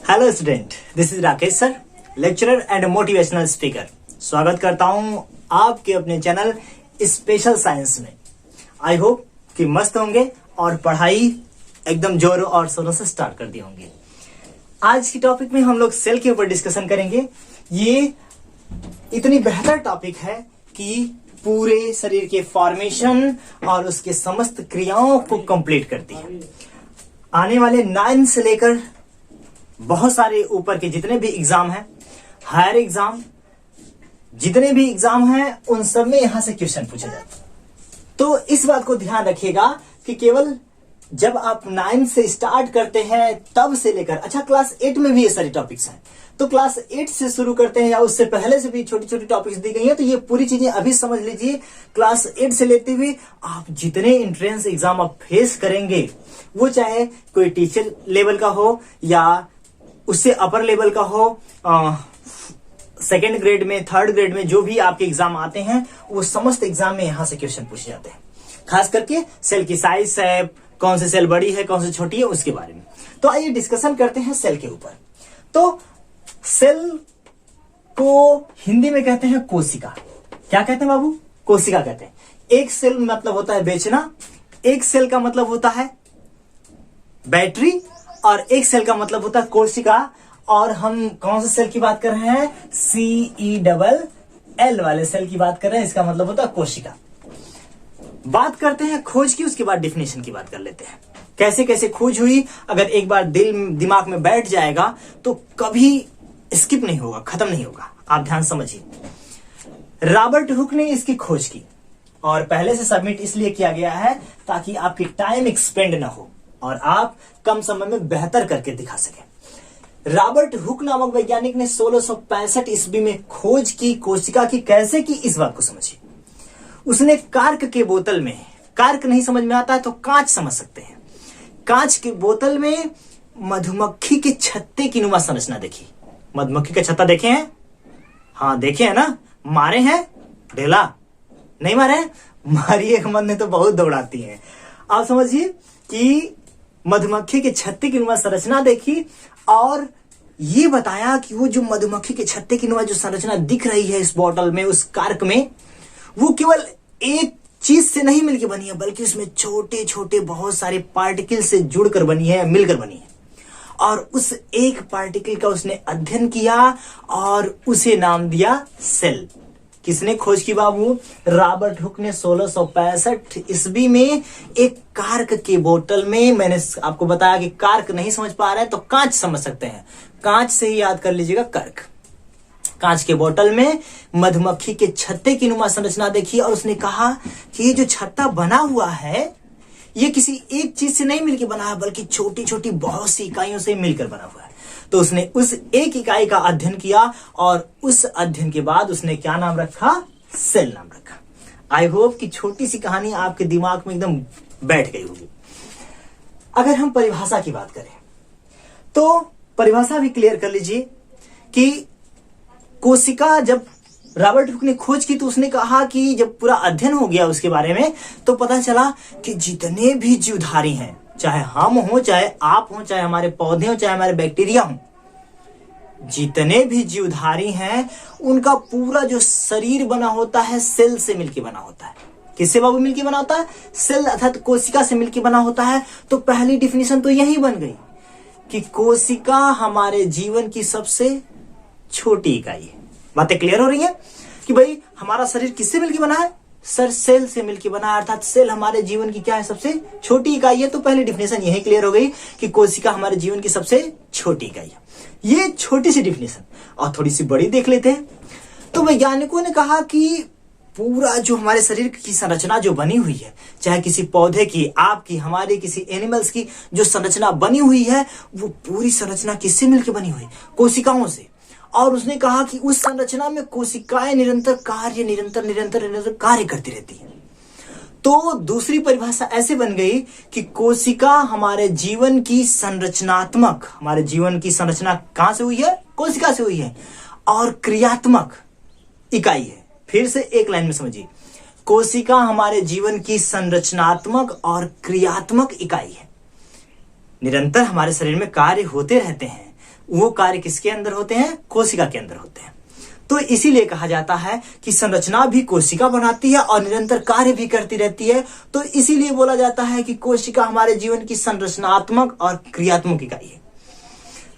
Hello student, this is Rakesh sir, lecturer and motivational speaker. स्वागत करता हूं आपके अपने चैनल स्पेशल साइंस में। आई होप कि मस्त होंगे और पढ़ाई एकदम जोरों और शोरों से स्टार्ट कर दिए होंगे। आज की टॉपिक में हम लोग सेल के ऊपर डिस्कशन करेंगे। ये इतनी बेहतर टॉपिक है कि पूरे शरीर के फॉर्मेशन और उसके समस्त क्रियाओं को कंप्लीट करती है। आने वाले 9 से लेकर बहुत सारे ऊपर के जितने भी एग्जाम हैं, हायर एग्जाम जितने भी एग्जाम हैं, उन सब में यहां से क्वेश्चन पूछे जाते हैं। तो इस बात को ध्यान रखिएगा कि केवल जब आप 9 से स्टार्ट करते हैं तब से लेकर, अच्छा क्लास 8 में भी ये सारी टॉपिक्स हैं, तो क्लास 8 से शुरू करते हैं या उससे पहले से भी छोटी छोटी टॉपिक्स दी गई हैं। तो ये पूरी चीजें अभी समझ लीजिए। क्लास 8 से लेते हुए आप जितने एंट्रेंस एग्जाम आप फेस करेंगे, वो चाहे कोई टीचर लेवल का हो या उससे अपर लेवल का हो, सेकेंड ग्रेड में, थर्ड ग्रेड में जो भी आपके एग्जाम आते हैं, वो समस्त एग्जाम में यहां से क्वेश्चन पूछे जाते हैं। खास करके सेल की साइज है, कौन सी सेल बड़ी है, कौन सी छोटी है, उसके बारे में। तो आइए डिस्कशन करते हैं सेल के ऊपर। तो सेल को हिंदी में कहते हैं कोशिका। क्या कहते हैं बाबू? कोशिका कहते हैं। एक सेल मतलब होता है बेचना, एक सेल का मतलब होता है बैटरी, और एक सेल का मतलब होता है कोशिका। और हम कौन से सेल की बात कर रहे हैं? CELL वाले सेल की बात कर रहे हैं। इसका मतलब होता है कोशिका। बात करते हैं खोज की, उसके बाद डिफिनेशन की बात कर लेते हैं। कैसे कैसे खोज हुई, अगर एक बार दिमाग में बैठ जाएगा तो कभी स्किप नहीं होगा, खत्म नहीं होगा। आप ध्यान समझिए। रॉबर्ट हुक ने इसकी खोज की और पहले से सबमिट इसलिए किया गया है ताकि आपकी टाइम एक्सपेंड ना हो और आप कम समय में बेहतर करके दिखा सके। रॉबर्ट हुक नामक वैज्ञानिक ने 1665 ईस्वी में खोज की कोशिका की। कैसे की, इस बात को समझिए। उसने कार्क के बोतल में, कार्क नहीं समझ में आता है तो कांच समझ सकते हैं, कांच के बोतल में मधुमक्खी के छत्ते की नुमा संरचना देखी। मधुमक्खी का छत्ता देखे हैं? हाँ देखे हैं ना। मारे हैं ढेला? नहीं मारे हैं? मारी एक मन ने तो बहुत दौड़ाती है। आप समझिए कि मधुमक्खी के छत्ते की नुमा संरचना देखी और ये बताया कि वो जो मधुमक्खी के छत्ते की नुमा जो संरचना दिख रही है इस बॉटल में, उस कार्क में, वो केवल एक चीज से नहीं मिलकर बनी है, बल्कि उसमें छोटे छोटे बहुत सारे पार्टिकल से जुड़कर बनी है, मिलकर बनी है। और उस एक पार्टिकल का उसने अध्ययन किया और उसे नाम दिया सेल। किसने खोज की बाबू? रॉबर्ट हुक ने 1665 ईस्वी में एक कार्क के बोतल में। मैंने आपको बताया कि कार्क नहीं समझ पा रहे हैं तो कांच समझ सकते हैं, कांच से ही याद कर लीजिएगा कार्क। कांच के बोतल में मधुमक्खी के छत्ते की नुमा संरचना देखी और उसने कहा कि ये जो छत्ता बना हुआ है ये किसी एक चीज से नहीं मिलकर बना है, बल्कि छोटी छोटी बहुत सी इकाइयों से मिलकर बना हुआ है। तो उसने उस एक इकाई का अध्ययन किया और उस अध्ययन के बाद उसने क्या नाम रखा? सेल नाम रखा। आई होप कि छोटी सी कहानी आपके दिमाग में एकदम बैठ गई होगी। अगर हम परिभाषा की बात करें तो परिभाषा भी क्लियर कर लीजिए कि कोशिका, जब रॉबर्ट हुक ने खोज की तो उसने कहा कि जब पूरा अध्ययन हो गया उसके बारे में तो पता चला कि जितने भी जीवधारी हैं, चाहे हम हो, चाहे आप हो, चाहे हमारे पौधे हो, चाहे हमारे बैक्टीरिया हो, जितने भी जीवधारी हैं उनका पूरा जो शरीर बना होता है सेल से मिलकर बना होता है। किससे बाबू मिलकर बना होता है? सेल अर्थात कोशिका से मिलकर बना होता है। तो पहली डिफिनेशन तो यही बन गई कि कोशिका हमारे जीवन की सबसे छोटी इकाई है। बातें क्लियर हो रही है कि भाई हमारा शरीर किससे मिलकर बना है? सर सेल से मिलकर बना है, अर्थात सेल हमारे जीवन की क्या है? सबसे छोटी इकाई है। तो पहली डिफिनेशन यही क्लियर हो गई कि कोशिका हमारे जीवन की सबसे छोटी इकाई है। ये छोटी सी डिफिनेशन। और थोड़ी सी बड़ी देख लेते हैं। तो वैज्ञानिकों ने कहा कि पूरा जो हमारे शरीर की संरचना जो बनी हुई है, चाहे किसी पौधे की, आपकी, हमारी, किसी एनिमल्स की जो संरचना बनी हुई है, वो पूरी संरचना किससे मिलकर बनी हुई? कोशिकाओं से। और उसने कहा कि उस संरचना में कोशिकाएं निरंतर कार्य करती रहती है। तो दूसरी परिभाषा ऐसे बन गई कि कोशिका हमारे जीवन की संरचनात्मक, हमारे जीवन की संरचना कहां से हुई है? कोशिका से हुई है। और क्रियात्मक इकाई है। फिर से एक लाइन में समझिए, कोशिका हमारे जीवन की संरचनात्मक और क्रियात्मक इकाई है। निरंतर हमारे शरीर में कार्य होते रहते हैं। वो कार्य किसके अंदर होते हैं? कोशिका के अंदर होते हैं। तो इसीलिए कहा जाता है कि संरचना भी कोशिका बनाती है और निरंतर कार्य भी करती रहती है। तो इसीलिए बोला जाता है कि कोशिका हमारे जीवन की संरचनात्मक और क्रियात्मक इकाई है।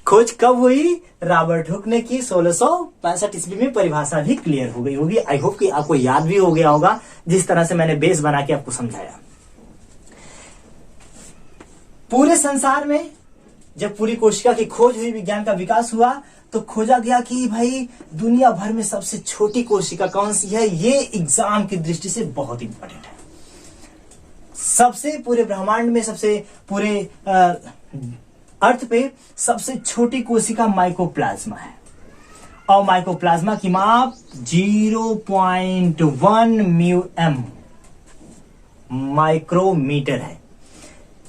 खोज कब हुई? रॉबर्ट हुक ने की 1665 ईस्वी में। परिभाषा भी क्लियर हो गई होगी। आई होप कि आपको याद भी हो गया होगा जिस तरह से मैंने बेस बना के आपको समझाया। पूरे संसार में जब पूरी कोशिका की खोज हुई, विज्ञान का विकास हुआ, तो खोजा गया कि भाई दुनिया भर में सबसे छोटी कोशिका कौन सी है। ये एग्जाम की दृष्टि से बहुत इंपॉर्टेंट है। सबसे पूरे ब्रह्मांड में, सबसे पूरे अर्थ पे सबसे छोटी कोशिका माइकोप्लाज्मा है और माइकोप्लाज्मा की माप 0.1 म्यूएम माइक्रोमीटर है।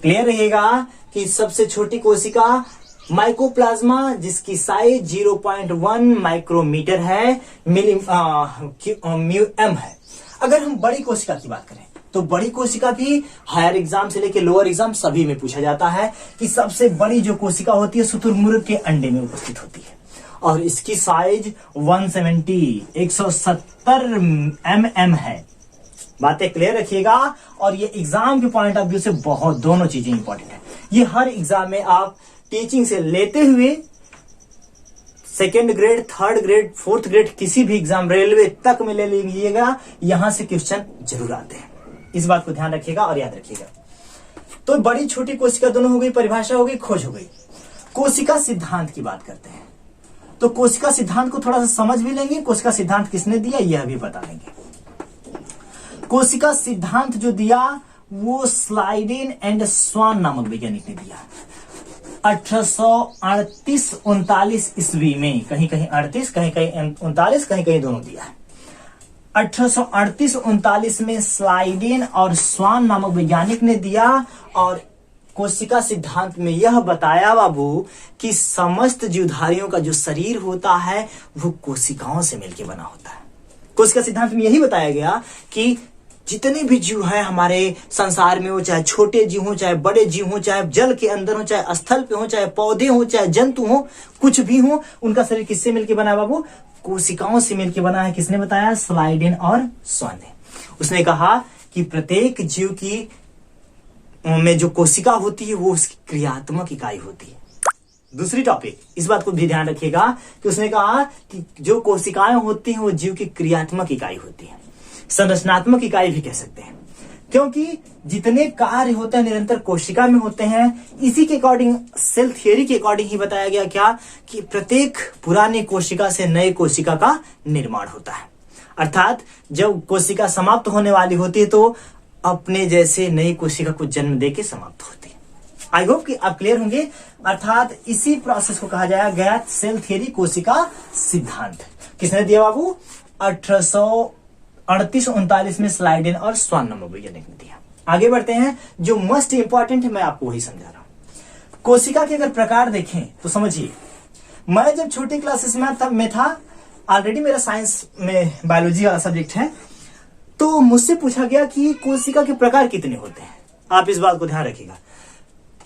क्लियर रहिएगा कि सबसे छोटी कोशिका माइकोप्लाज्मा, जिसकी साइज 0.1 माइक्रोमीटर है, म्यूएम है। अगर हम बड़ी कोशिका की बात करें तो बड़ी कोशिका भी हायर एग्जाम से लेकर लोअर एग्जाम सभी में पूछा जाता है कि सबसे बड़ी जो कोशिका होती है शुतुरमुर्ग के अंडे में उपस्थित होती है और इसकी साइज 170 mm है। बातें क्लियर रखिएगा। और ये एग्जाम के पॉइंट ऑफ व्यू से बहुत दोनों चीजें इंपॉर्टेंट है। ये हर एग्जाम में आप टीचिंग से लेते हुए second grade, third grade, fourth grade, किसी भी एग्जाम, रेलवे तक में ले लीजिएगा, यहां से क्वेश्चन जरूर आते हैं। इस बात को ध्यान रखिएगा और याद रखिएगा। तो बड़ी छोटी कोशिका दोनों हो गई, परिभाषा हो गई, खोज हो गई। कोशिका सिद्धांत की बात करते हैं। तो कोशिका सिद्धांत को थोड़ा सा समझ भी लेंगे। कोशिका सिद्धांत किसने दिया यह भी बता देंगे। कोशिका सिद्धांत जो दिया वो स्लाइडेन एंड स्वान नामक वैज्ञानिक ने दिया 1838-39 ईस्वी में। कहीं कहीं 38, कहीं कहीं 39, कहीं कहीं दोनों दिया है। 1838-39 में स्लाइडेन और स्वान नामक वैज्ञानिक ने दिया और कोशिका सिद्धांत में यह बताया बाबू कि समस्त जीवधारियों का जो शरीर होता है वो कोशिकाओं से मिलकर बना होता है। कोशिका सिद्धांत में यही बताया गया कि जितने भी जीव हैं हमारे संसार में, वो चाहे छोटे जीव हो, चाहे बड़े जीव हो, चाहे जल के अंदर हो, चाहे स्थल पे हो, चाहे पौधे हो, चाहे जंतु हो, कुछ भी हो, उनका शरीर किससे मिलकर बना है बाबू? कोशिकाओं से मिलकर बना है। किसने बताया? स्लाइडेन और स्वान ने। उसने कहा कि प्रत्येक जीव की में जो कोशिका होती है वो उसकी क्रियात्मक इकाई होती है। दूसरी टॉपिक, इस बात को भी ध्यान रखिएगा कि उसने कहा कि जो कोशिकाएं होती हैं वो जीव की क्रियात्मक इकाई होती है, संरचनात्मक इकाई भी कह सकते हैं, क्योंकि जितने कार्य होते हैं निरंतर कोशिका में होते हैं। इसी के अकॉर्डिंग, सेल थियरी के अकॉर्डिंग ही बताया गया क्या कि प्रत्येक पुरानी कोशिका से नई कोशिका का निर्माण होता है। अर्थात जब कोशिका समाप्त होने वाली होती है तो अपने जैसे नई कोशिका को जन्म देके समाप्त होती है। आई होप कि आप क्लियर होंगे। अर्थात इसी प्रोसेस को कहा जाएगा सेल थियरी, कोशिका सिद्धांत। किसने दिया बाबू? 1838-39 में स्लाइडेन और स्वान नामक वैज्ञानिक ने दिया। आगे बढ़ते हैं। जो मोस्ट इंपॉर्टेंट है मैं आपको वही समझा रहा हूं। कोशिका के अगर प्रकार देखें तो समझिए, मैं जब छोटी क्लासेस में था, ऑलरेडी मेरा साइंस में बायोलॉजी वाला सब्जेक्ट है, तो मुझसे पूछा गया कि कोशिका के प्रकार कितने होते हैं। आप इस बात को ध्यान रखिएगा।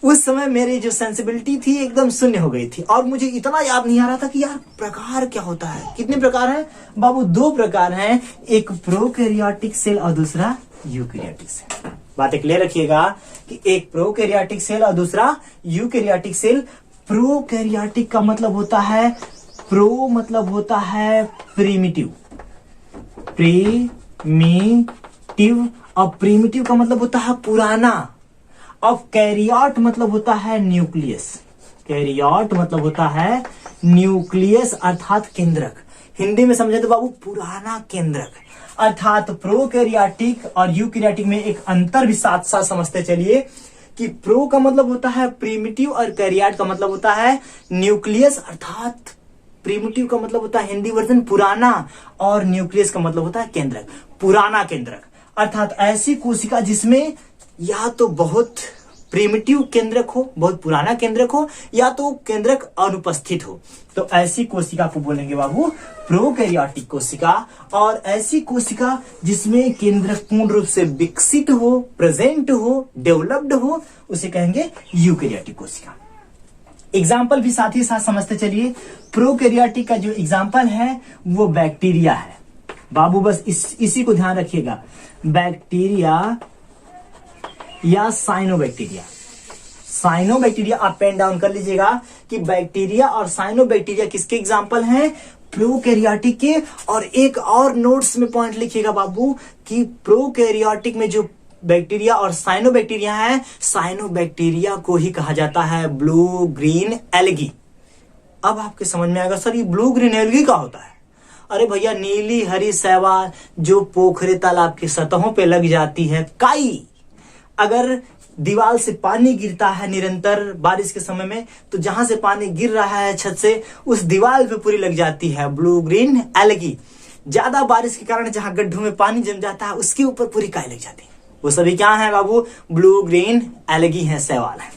उस समय मेरी जो सेंसिबिलिटी थी एकदम शून्य हो गई थी और मुझे इतना याद नहीं आ रहा था कि यार प्रकार क्या होता है। कितने प्रकार हैं बाबू? 2 प्रकार हैं, एक प्रोकैरियोटिक सेल और दूसरा यूकैरियोटिक सेल। बातें क्लियर रखिएगा कि एक प्रोकैरियोटिक सेल और दूसरा यूकैरियोटिक सेल। प्रोकैरियोटिक का मतलब होता है, प्रो मतलब होता है प्रीमिटिव, और प्रीमिटिव का मतलब होता है पुराना। अब कैरियोट मतलब होता है न्यूक्लियस। कैरियोट मतलब होता है न्यूक्लियस अर्थात केंद्रक। हिंदी में समझे तो बाबू पुराना केंद्रक। अर्थात प्रोकैरियोटिक और यूकैरियोटिक में एक अंतर भी साथ साथ समझते चलिए कि प्रो का मतलब होता है प्रीमिटिव और कैरियोट का मतलब होता है न्यूक्लियस। अर्थात प्रीमिटिव का मतलब होता है हिंदी वर्जन पुराना और न्यूक्लियस का मतलब होता है केंद्रक, पुराना केंद्रक। अर्थात ऐसी कोशिका जिसमें या तो बहुत प्रीमिटिव केंद्रक हो, बहुत पुराना केंद्रक हो, या तो केंद्रक अनुपस्थित हो, तो ऐसी कोशिका को बोलेंगे बाबू प्रोकैरियोटिक कोशिका। और ऐसी कोशिका जिसमें केंद्रक पूर्ण रूप से विकसित हो, प्रेजेंट हो, डेवलप्ड हो, उसे कहेंगे यूकैरियोटिक कोशिका। एग्जाम्पल भी साथ ही साथ समझते चलिए। प्रोकैरियोटिक का जो एग्जाम्पल है वो बैक्टीरिया है बाबू, बस इसी को ध्यान रखिएगा, बैक्टीरिया या साइनोबैक्टीरिया। साइनोबैक्टीरिया आप पेन डाउन कर लीजिएगा कि बैक्टीरिया और साइनोबैक्टीरिया किसके एग्जाम्पल हैं? प्रोकैरियोटिक के। और एक और नोट्स में पॉइंट लिखिएगा बाबू कि प्रोकैरियोटिक में जो बैक्टीरिया और साइनोबैक्टीरिया है, साइनोबैक्टीरिया को ही कहा जाता है ब्लू ग्रीन एल्गी। अब आपके समझ में आएगा सर ये ब्लू ग्रीन एल्गी क्या होता है? अरे भैया नीली हरी शैवाल जो पोखरे तालाब की सतहों पे लग जाती है, काई। अगर दीवार से पानी गिरता है निरंतर बारिश के समय में, तो जहां से पानी गिर रहा है छत से, उस दीवार पे पूरी लग जाती है ब्लू ग्रीन एल्गी। ज्यादा बारिश के कारण जहां गड्ढों में पानी जम जाता है उसके ऊपर पूरी काई लग जाती है। वो सभी क्या है बाबू? ब्लू ग्रीन एल्गी है, शैवाल है।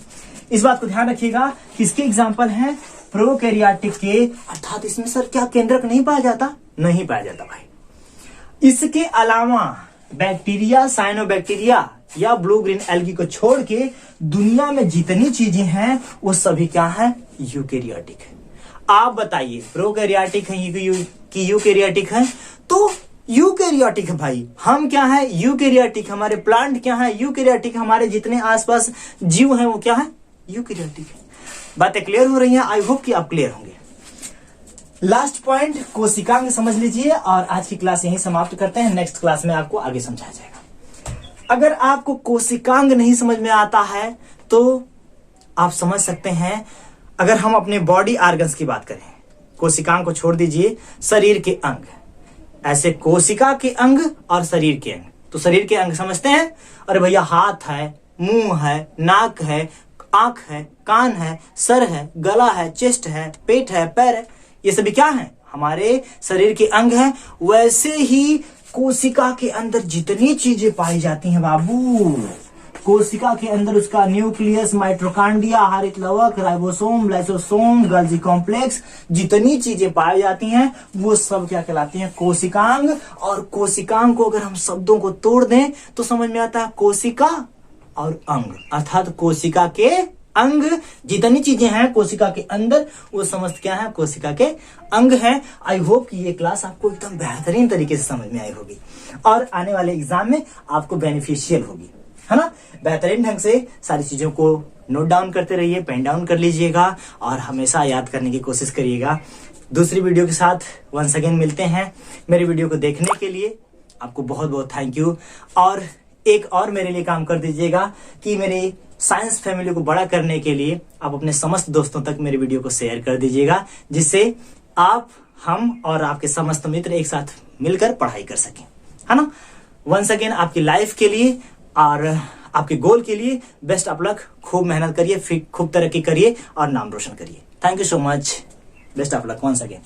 इस बात को ध्यान रखिएगा। किसके एग्जाम्पल है? प्रोकैरियोटिक के। अर्थात इसमें सर क्या केंद्रक नहीं पाया जाता? नहीं पाया जाता भाई। इसके अलावा बैक्टीरिया, साइनोबैक्टीरिया या ब्लू ग्रीन एल्गी को छोड़ के दुनिया में जितनी चीजें हैं वो सभी क्या है? यूकैरियोटिक है। आप बताइए प्रोकैरियोटिक है कि यूकैरियोटिक है? तो यूकैरियोटिक है भाई। हम क्या है? यूकैरियोटिक। हमारे प्लांट क्या है? यूकैरियोटिक। हमारे जितने आसपास जीव हैं वो क्या है? यूकैरियोटिक है। बातें क्लियर हो रही हैं? आई होप कि आप क्लियर होंगे। लास्ट पॉइंट कोशिकांग समझ लीजिए और आज की क्लास यहीं समाप्त करते हैं। नेक्स्ट क्लास में आपको आगे समझाया जाएगा। अगर आपको कोशिकांग नहीं समझ में आता है तो आप समझ सकते हैं, अगर हम अपने बॉडी ऑर्गन्स की बात करें, कोशिकांग को छोड़ दीजिए, शरीर के अंग, ऐसे कोशिका के अंग और शरीर के अंग। तो शरीर के अंग समझते हैं, अरे भैया हाथ है, मुंह है, नाक है, आंख है, कान है, सर है, गला है, चेस्ट है, पेट है, पैर है, ये सभी क्या है? हमारे शरीर के अंग हैं। वैसे ही कोशिका के अंदर जितनी चीजें पाई जाती हैं बाबू, कोशिका के अंदर उसका न्यूक्लियस, माइटोकॉन्ड्रिया, हरित लवक, राइबोसोम, लाइसोसोम, गोल्गी कॉम्प्लेक्स, जितनी चीजें पाई जाती हैं वो सब क्या कहलाती हैं? कोशिकांग। और कोशिकांग को अगर हम शब्दों को तोड़ दें तो समझ में आता है कोशिका और अंग, अर्थात कोशिका के अंग। जितनी चीजें हैं कोशिका के अंदर वो समस्त क्या है? कोशिका के अंग है। आई होप कि ये क्लास आपको एकदम बेहतरीन तरीके से समझ में आई होगी और आने वाले एग्जाम में आपको बेनिफिशियल होगी, है ना? बेहतरीन ढंग से सारी चीजों को नोट डाउन करते रहिए, पेन डाउन कर लीजिएगा और हमेशा याद करने की कोशिश करिएगा। दूसरी वीडियो के साथ वंस अगेन मिलते हैं। मेरे वीडियो को देखने के लिए आपको बहुत बहुत थैंक यू। और एक और मेरे लिए काम कर दीजिएगा कि मेरे साइंस फैमिली को बड़ा करने के लिए आप अपने समस्त दोस्तों तक मेरे वीडियो को शेयर कर दीजिएगा, जिससे आप, हम और आपके समस्त मित्र एक साथ मिलकर पढ़ाई कर सकें, है ना? वंस अगेन आपकी लाइफ के लिए और आपके गोल के लिए बेस्ट ऑफ लक। खूब मेहनत करिए, खूब तरक्की करिए और नाम रोशन करिए। Thank you so much. Best of luck once again.